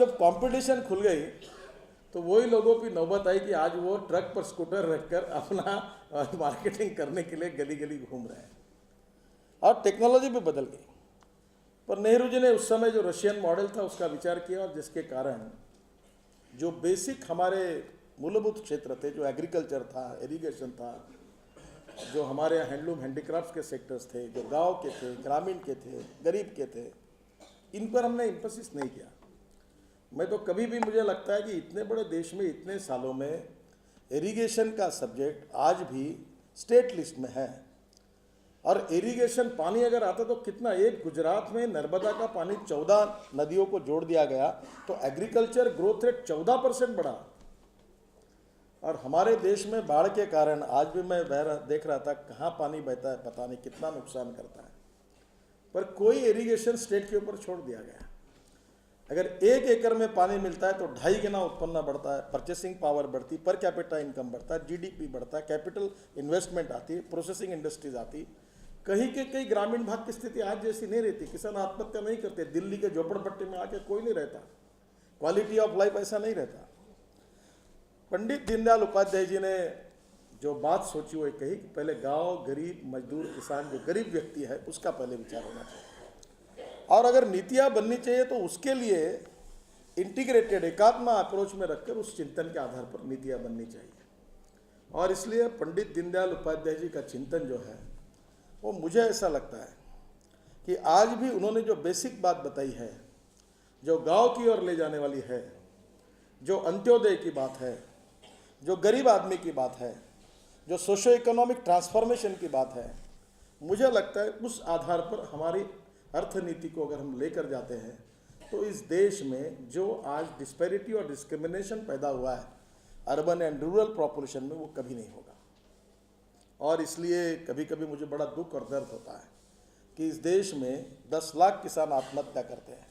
जब कंपटीशन खुल गई तो वही लोगों की नौबत आई कि आज वो ट्रक पर स्कूटर रखकर अपना मार्केटिंग करने के लिए गली गली घूम रहे हैं और टेक्नोलॉजी भी बदल गई। पर नेहरू जी ने उस समय जो रशियन मॉडल था उसका विचार किया और जिसके कारण जो बेसिक हमारे मूलभूत क्षेत्र थे, जो एग्रीकल्चर था, इरिगेशन था, जो हमारे यहाँ हैंडलूम हैंडीक्राफ्ट्स के सेक्टर्स थे, जो गांव के थे, ग्रामीण के थे, गरीब के थे, इन पर हमने एम्फेसिस नहीं किया। मैं तो कभी भी मुझे लगता है कि इतने बड़े देश में इतने सालों में इरिगेशन का सब्जेक्ट आज भी स्टेट लिस्ट में है। और इरिगेशन पानी अगर आता तो कितना, एक गुजरात में नर्मदा का पानी 14 नदियों को जोड़ दिया गया तो एग्रीकल्चर ग्रोथ रेट 14% बढ़ा। और हमारे देश में बाढ़ के कारण आज भी मैं देख रहा था कहाँ पानी बहता है, पता नहीं कितना नुकसान करता है, पर कोई इरिगेशन स्टेट के ऊपर छोड़ दिया गया। अगर 1 एकड़ में पानी मिलता है तो 2.5 गुना उत्पन्न बढ़ता है, परचेसिंग पावर बढ़ती, पर कैपिटा इनकम बढ़ता है, जीडीपी बढ़ता है, कैपिटल इन्वेस्टमेंट आती है, प्रोसेसिंग इंडस्ट्रीज आती। कहीं के कई ग्रामीण भाग की स्थिति आज जैसी नहीं रहती, किसान आत्महत्या नहीं करते, दिल्ली के झोपड़पट्टी में आके कोई नहीं रहता, क्वालिटी ऑफ लाइफ ऐसा नहीं रहता। पंडित दीनदयाल उपाध्याय जी ने जो बात सोची वो कही कि पहले गांव, गरीब, मजदूर, किसान, जो गरीब व्यक्ति है उसका पहले विचार होना चाहिए, और अगर नीतियाँ बननी चाहिए तो उसके लिए इंटीग्रेटेड एकात्मा अप्रोच में रखकर उस चिंतन के आधार पर नीतियाँ बननी चाहिए। और इसलिए पंडित दीनदयाल उपाध्याय जी का चिंतन जो है वो मुझे ऐसा लगता है कि आज भी उन्होंने जो बेसिक बात बताई है, जो गांव की ओर ले जाने वाली है, जो अंत्योदय की बात है, जो गरीब आदमी की बात है, जो सोशो इकोनॉमिक ट्रांसफॉर्मेशन की बात है, मुझे लगता है उस आधार पर हमारी अर्थनीति को अगर हम लेकर जाते हैं तो इस देश में जो आज डिस्पैरिटी और डिस्क्रिमिनेशन पैदा हुआ है अर्बन एंड रूरल पॉपुलेशन में, वो कभी नहीं होगा। और इसलिए कभी कभी मुझे बड़ा दुख और दर्द होता है कि इस देश में 10 लाख किसान आत्महत्या करते हैं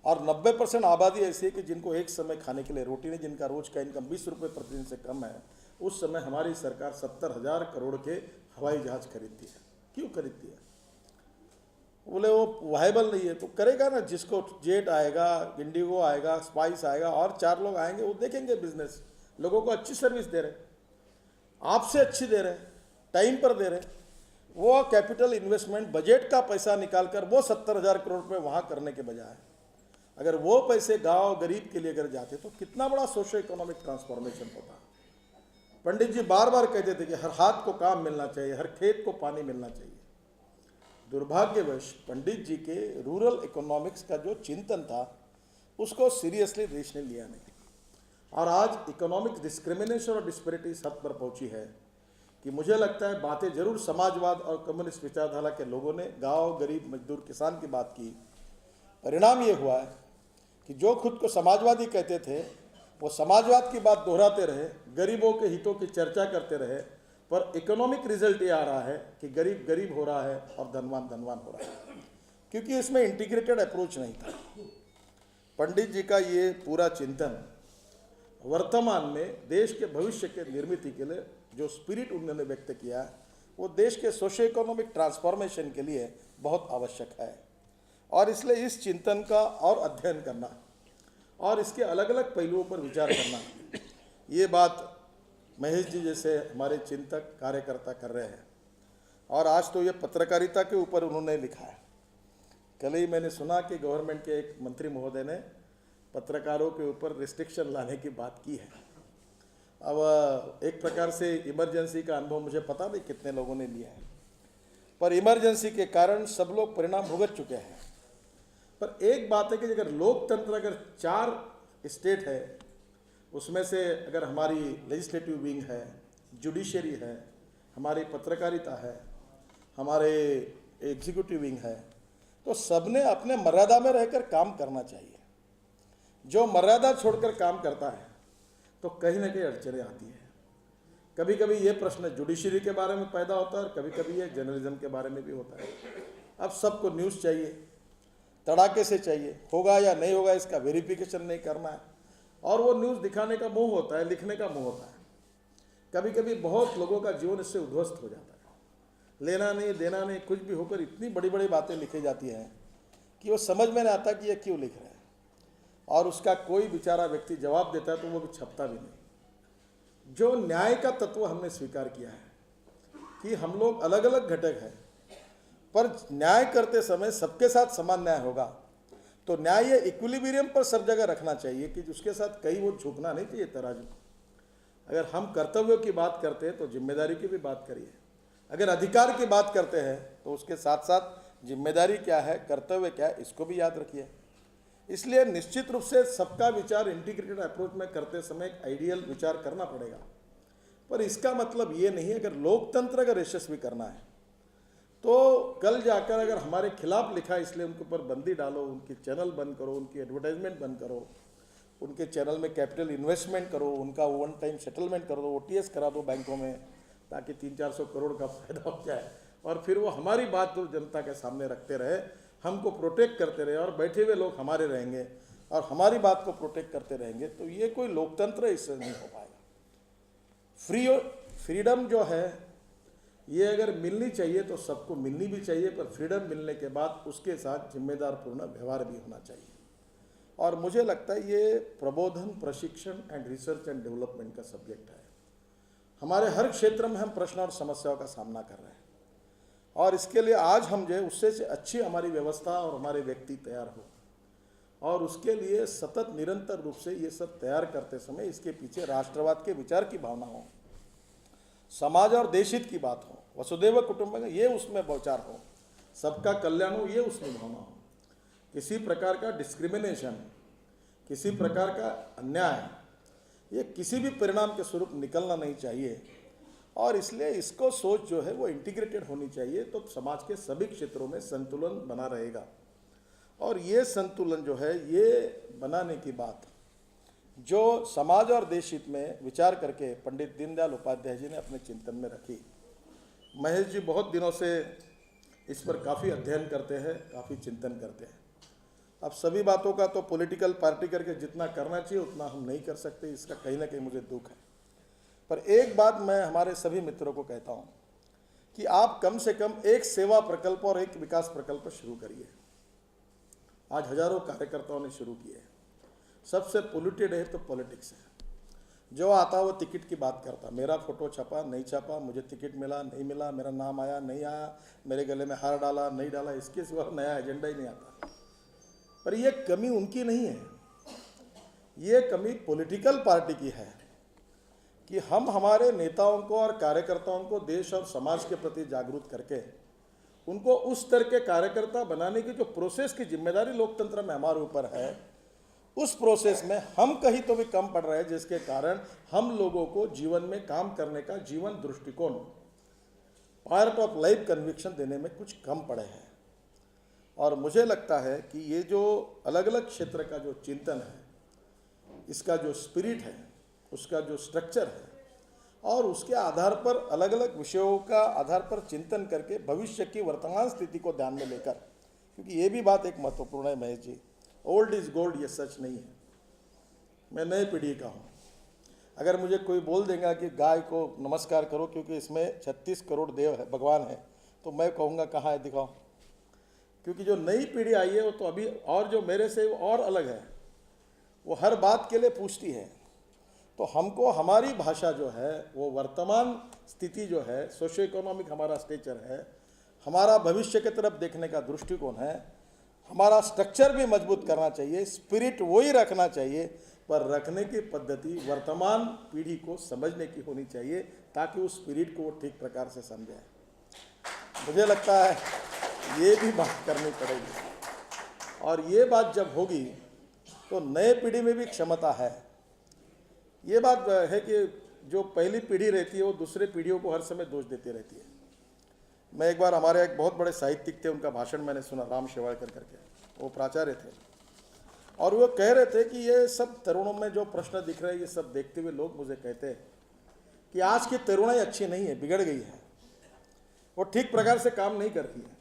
और 90% आबादी ऐसी है कि जिनको एक समय खाने के लिए रोटी नहीं, जिनका रोज का इनकम 20 रुपये प्रतिदिन से कम है। उस समय हमारी सरकार 70,000 करोड़ के हवाई जहाज खरीदती है। क्यों खरीदती है? बोले वो वायबल नहीं है, तो करेगा ना, जिसको जेट आएगा, इंडिगो आएगा, स्पाइस आएगा और 4 लोग आएंगे, वो देखेंगे बिजनेस। लोगों को अच्छी सर्विस दे रहे, आपसे अच्छी दे रहे, टाइम पर दे रहे, वो कैपिटल इन्वेस्टमेंट बजट का पैसा निकालकर वो 70,000 करोड़ रुपये वहाँ करने के बजाय अगर वो पैसे गांव गरीब के लिए अगर जाते तो कितना बड़ा सोशो इकोनॉमिक ट्रांसफॉर्मेशन होता। पंडित जी बार बार कहते थे कि हर हाथ को काम मिलना चाहिए, हर खेत को पानी मिलना चाहिए। दुर्भाग्यवश पंडित जी के रूरल इकोनॉमिक्स का जो चिंतन था उसको सीरियसली देश ने लिया नहीं। और आज इकोनॉमिक डिस्क्रिमिनेशन और डिस्पैरिटी इस हद पर पहुंची है कि मुझे लगता है बातें जरूर समाजवाद और कम्युनिस्ट विचारधारा के लोगों ने गांव, गरीब, मजदूर, किसान की बात की। परिणाम ये हुआ है कि जो खुद को समाजवादी कहते थे वो समाजवाद की बात दोहराते रहे, गरीबों के हितों की चर्चा करते रहे, पर इकोनॉमिक रिजल्ट ये आ रहा है कि गरीब गरीब हो रहा है और धनवान धनवान हो रहा है, क्योंकि इसमें इंटीग्रेटेड अप्रोच नहीं था। पंडित जी का ये पूरा चिंतन वर्तमान में देश के भविष्य के निर्मित के लिए जो स्पिरिट उन्होंने व्यक्त किया है वो देश के सोशो इकोनॉमिक ट्रांसफॉर्मेशन के लिए बहुत आवश्यक है। और इसलिए इस चिंतन का और अध्ययन करना और इसके अलग अलग पहलुओं पर विचार करना, ये बात महेश जी जैसे हमारे चिंतक कार्यकर्ता कर रहे हैं। और आज तो ये पत्रकारिता के ऊपर उन्होंने लिखा है। कल ही मैंने सुना कि गवर्नमेंट के एक मंत्री महोदय ने पत्रकारों के ऊपर रिस्ट्रिक्शन लाने की बात की है। अब एक प्रकार से इमरजेंसी का अनुभव मुझे पता नहीं कितने लोगों ने लिया है, पर इमरजेंसी के कारण सब लोग परिणाम भुगत चुके हैं। पर एक बात है कि अगर लोकतंत्र अगर 4 स्टेट है, उसमें से अगर हमारी लेजिस्लेटिव विंग है, जुडिशरी है, हमारी पत्रकारिता है, हमारे एग्जीक्यूटिव विंग है, तो सबने अपने मर्यादा में रहकर काम करना चाहिए। जो मर्यादा छोड़कर काम करता है तो कहीं ना कहीं अड़चनें आती है। कभी कभी ये प्रश्न जुडिशरी के बारे में पैदा होता है और कभी कभी ये जर्नलिज्म के बारे में भी होता है। अब सबको न्यूज़ चाहिए, तड़ाके से चाहिए, होगा या नहीं होगा इसका वेरिफिकेशन नहीं करना है, और वो न्यूज़ दिखाने का मोह होता है, लिखने का मोह होता है। कभी कभी बहुत लोगों का जीवन इससे उद्ध्वस्त हो जाता है। लेना नहीं देना नहीं कुछ भी होकर इतनी बड़ी बड़ी बातें लिखी जाती हैं कि वो समझ में नहीं आता कि ये क्यों लिख रहे हैं। और उसका कोई बेचारा व्यक्ति जवाब देता है तो वो भी छपता भी नहीं। जो न्याय का तत्व हमने स्वीकार किया है कि हम लोग अलग अलग घटक हैं, पर न्याय करते समय सबके साथ समान न्याय होगा, तो न्याय ये इक्विलिब्रियम पर सब जगह रखना चाहिए कि उसके साथ कहीं वो झुकना नहीं चाहिए तराजू। अगर हम कर्तव्यों की बात करते हैं तो जिम्मेदारी की भी बात करिए, अगर अधिकार की बात करते हैं तो उसके साथ साथ जिम्मेदारी क्या है, कर्तव्य क्या है, इसको भी याद रखिए। इसलिए निश्चित रूप से सबका विचार इंटीग्रेटेड अप्रोच में करते समय एक आइडियल विचार करना पड़ेगा, पर इसका मतलब ये नहीं है अगर लोकतंत्र अगर यशस्वी करना है तो कल जाकर अगर हमारे खिलाफ लिखा इसलिए उनके ऊपर बंदी डालो, उनके चैनल बंद करो, उनकी एडवर्टाइजमेंट बंद करो, उनके चैनल में कैपिटल इन्वेस्टमेंट करो, उनका वन टाइम सेटलमेंट कर दो, OTS करा दो बैंकों में ताकि 300-400 करोड़ का फायदा हो जाए, और फिर वो हमारी बात तो जनता के सामने रखते रहे, हमको प्रोटेक्ट करते रहे और बैठे हुए लोग हमारे रहेंगे और हमारी बात को प्रोटेक्ट करते रहेंगे, तो ये कोई लोकतंत्र इससे नहीं हो पाएगा। फ्रीडम जो है ये अगर मिलनी चाहिए तो सबको मिलनी भी चाहिए, पर फ्रीडम मिलने के बाद उसके साथ जिम्मेदारपूर्ण व्यवहार भी होना चाहिए। और मुझे लगता है ये प्रबोधन, प्रशिक्षण एंड रिसर्च एंड डेवलपमेंट का सब्जेक्ट है। हमारे हर क्षेत्र में हम प्रश्न और समस्याओं का सामना कर रहे हैं, और इसके लिए आज हम जो है उससे अच्छी हमारी व्यवस्था और हमारे व्यक्ति तैयार हो, और उसके लिए सतत निरंतर रूप से ये सब तैयार करते समय इसके पीछे राष्ट्रवाद के विचार की भावना हो, समाज और देश हित की बात हो, वसुधैव कुटुंबकम ये उसमें विचार हो, सबका कल्याण हो ये उसमें भावना हो, किसी प्रकार का डिस्क्रिमिनेशन, किसी प्रकार का अन्याय ये किसी भी परिणाम के स्वरूप निकलना नहीं चाहिए। और इसलिए इसको सोच जो है वो इंटीग्रेटेड होनी चाहिए, तो समाज के सभी क्षेत्रों में संतुलन बना रहेगा। और ये संतुलन जो है ये बनाने की बात जो समाज और देश हित में विचार करके पंडित दीनदयाल उपाध्याय जी ने अपने चिंतन में रखी। महेश जी बहुत दिनों से इस पर काफ़ी अध्ययन करते हैं, काफ़ी चिंतन करते हैं। अब सभी बातों का तो पॉलिटिकल पार्टी करके जितना करना चाहिए उतना हम नहीं कर सकते, इसका कहीं ना कहीं मुझे दुख है। पर एक बात मैं हमारे सभी मित्रों को कहता हूँ कि आप कम से कम एक सेवा प्रकल्प और एक विकास प्रकल्प शुरू करिए। आज हजारों कार्यकर्ताओं ने शुरू किए। सबसे पोल्यूटेड है तो पॉलिटिक्स है। जो आता वो टिकट की बात करता, मेरा फोटो छपा नहीं छपा, मुझे टिकट मिला नहीं मिला, मेरा नाम आया नहीं आया, मेरे गले में हार डाला नहीं डाला, इसके सिवा नया एजेंडा ही नहीं आता। पर ये कमी उनकी नहीं है, ये कमी पॉलिटिकल पार्टी की है कि हम हमारे नेताओं को और कार्यकर्ताओं को देश और समाज के प्रति जागरूक करके उनको उस तरह के कार्यकर्ता बनाने की जो प्रोसेस की जिम्मेदारी लोकतंत्र में हमारे ऊपर है, उस प्रोसेस में हम कहीं तो भी कम पड़ रहे हैं, जिसके कारण हम लोगों को जीवन में काम करने का जीवन दृष्टिकोण, पार्ट ऑफ लाइफ कन्विक्शन देने में कुछ कम पड़े हैं। और मुझे लगता है कि ये जो अलग अलग क्षेत्र का जो चिंतन है, इसका जो स्पिरिट है, उसका जो स्ट्रक्चर है, और उसके आधार पर अलग अलग विषयों का आधार पर चिंतन करके भविष्य की वर्तमान स्थिति को ध्यान में लेकर, क्योंकि ये भी बात एक महत्वपूर्ण है Mahesh ji, old is gold ये सच नहीं है। मैं नई पीढ़ी का हूँ। अगर मुझे कोई बोल देगा कि गाय को नमस्कार करो क्योंकि इसमें 36 करोड़ देव है, भगवान है, तो मैं कहूँगा कहाँ है दिखाओ। क्योंकि जो नई पीढ़ी आई है वो तो अभी, और जो मेरे से वो और अलग है, वो हर बात के लिए पूछती है। तो हमको हमारी भाषा जो है वो वर्तमान स्थिति जो है, सोशियो इकोनॉमिक हमारा स्ट्रक्चर है, हमारा भविष्य की तरफ देखने का दृष्टिकोण है, हमारा स्ट्रक्चर भी मजबूत करना चाहिए, स्पिरिट वही रखना चाहिए, पर रखने की पद्धति वर्तमान पीढ़ी को समझने की होनी चाहिए ताकि उस स्पिरिट को वो ठीक प्रकार से समझे। मुझे लगता है ये भी बात करनी पड़ेगी, और ये बात जब होगी तो नए पीढ़ी में भी क्षमता है। ये बात है कि जो पहली पीढ़ी रहती है वो दूसरे पीढ़ियों को हर समय दोष देती रहती है। मैं एक बार, हमारे एक बहुत बड़े साहित्यिक थे, उनका भाषण मैंने सुना, राम शेवाड़कर करके, वो प्राचार्य थे, और वो कह रहे थे कि ये सब तरुणों में जो प्रश्न दिख रहे हैं, ये सब देखते हुए लोग मुझे कहते हैं कि आज की तरुणाई अच्छी नहीं है, बिगड़ गई है, वो ठीक प्रकार से काम नहीं कर रही है।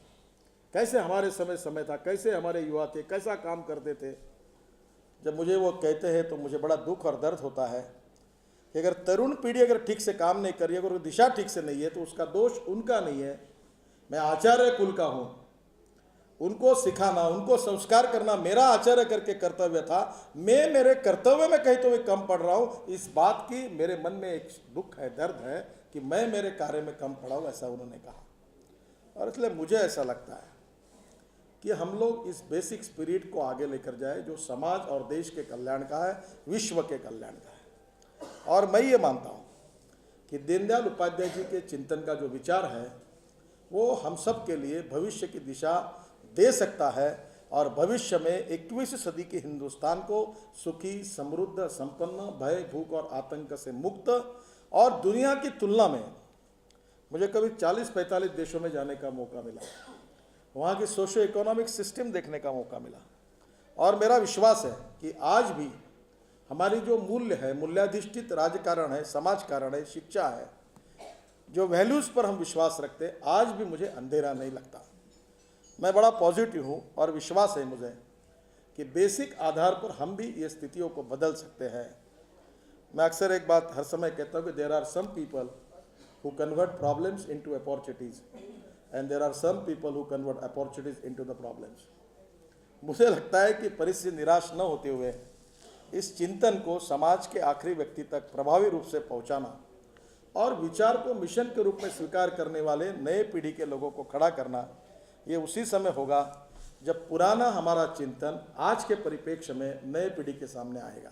कैसे हमारे समय था, कैसे हमारे युवा थे, कैसा काम करते थे। जब मुझे वो कहते हैं तो मुझे बड़ा दुख और दर्द होता है कि अगर तरुण पीढ़ी अगर ठीक से काम नहीं कर रही है, अगर दिशा ठीक से नहीं है, तो उसका दोष उनका नहीं है। मैं आचार्य कुल का हूँ, उनको सिखाना, उनको संस्कार करना मेरा आचार्य करके कर्तव्य था। मैं मेरे कर्तव्य में कहीं तो भी कम पड़ रहा हूँ, इस बात की मेरे मन में एक दुख है, दर्द है कि मैं मेरे कार्य में कम पड़ा हूँ, ऐसा उन्होंने कहा। और इसलिए मुझे ऐसा लगता है कि हम लोग इस बेसिक स्पिरिट को आगे लेकर जाए जो समाज और देश के कल्याण का है, विश्व के कल्याण का है। और मैं ये मानता हूँ कि दीनदयाल उपाध्याय जी के चिंतन का जो विचार है वो हम सब के लिए भविष्य की दिशा दे सकता है और भविष्य में 21वीं सदी के हिंदुस्तान को सुखी, समृद्ध, संपन्न, भय, भूख और आतंक से मुक्त और दुनिया की तुलना में मुझे कभी 40-45 देशों में जाने का मौका मिला, वहाँ की सोशो इकोनॉमिक सिस्टम देखने का मौका मिला। और मेरा विश्वास है कि आज भी हमारी जो मूल्य है, मूल्याधिष्ठित राजकारण है, समाज कारण है, शिक्षा है, जो वैल्यूज़ पर हम विश्वास रखते हैं, आज भी मुझे अंधेरा नहीं लगता। मैं बड़ा पॉजिटिव हूँ और विश्वास है मुझे कि बेसिक आधार पर हम भी ये स्थितियों को बदल सकते हैं। मैं अक्सर एक बात हर समय कहता हूँ कि there are some people who convert problems into opportunities and there are some people who convert opportunities into the problems। मुझे लगता है कि परिस्थिति निराश न होते हुए इस चिंतन को समाज के आखिरी व्यक्ति तक प्रभावी रूप से पहुंचाना और विचार को मिशन के रूप में स्वीकार करने वाले नए पीढ़ी के लोगों को खड़ा करना, ये उसी समय होगा जब पुराना हमारा चिंतन आज के परिप्रेक्ष्य में नए पीढ़ी के सामने आएगा।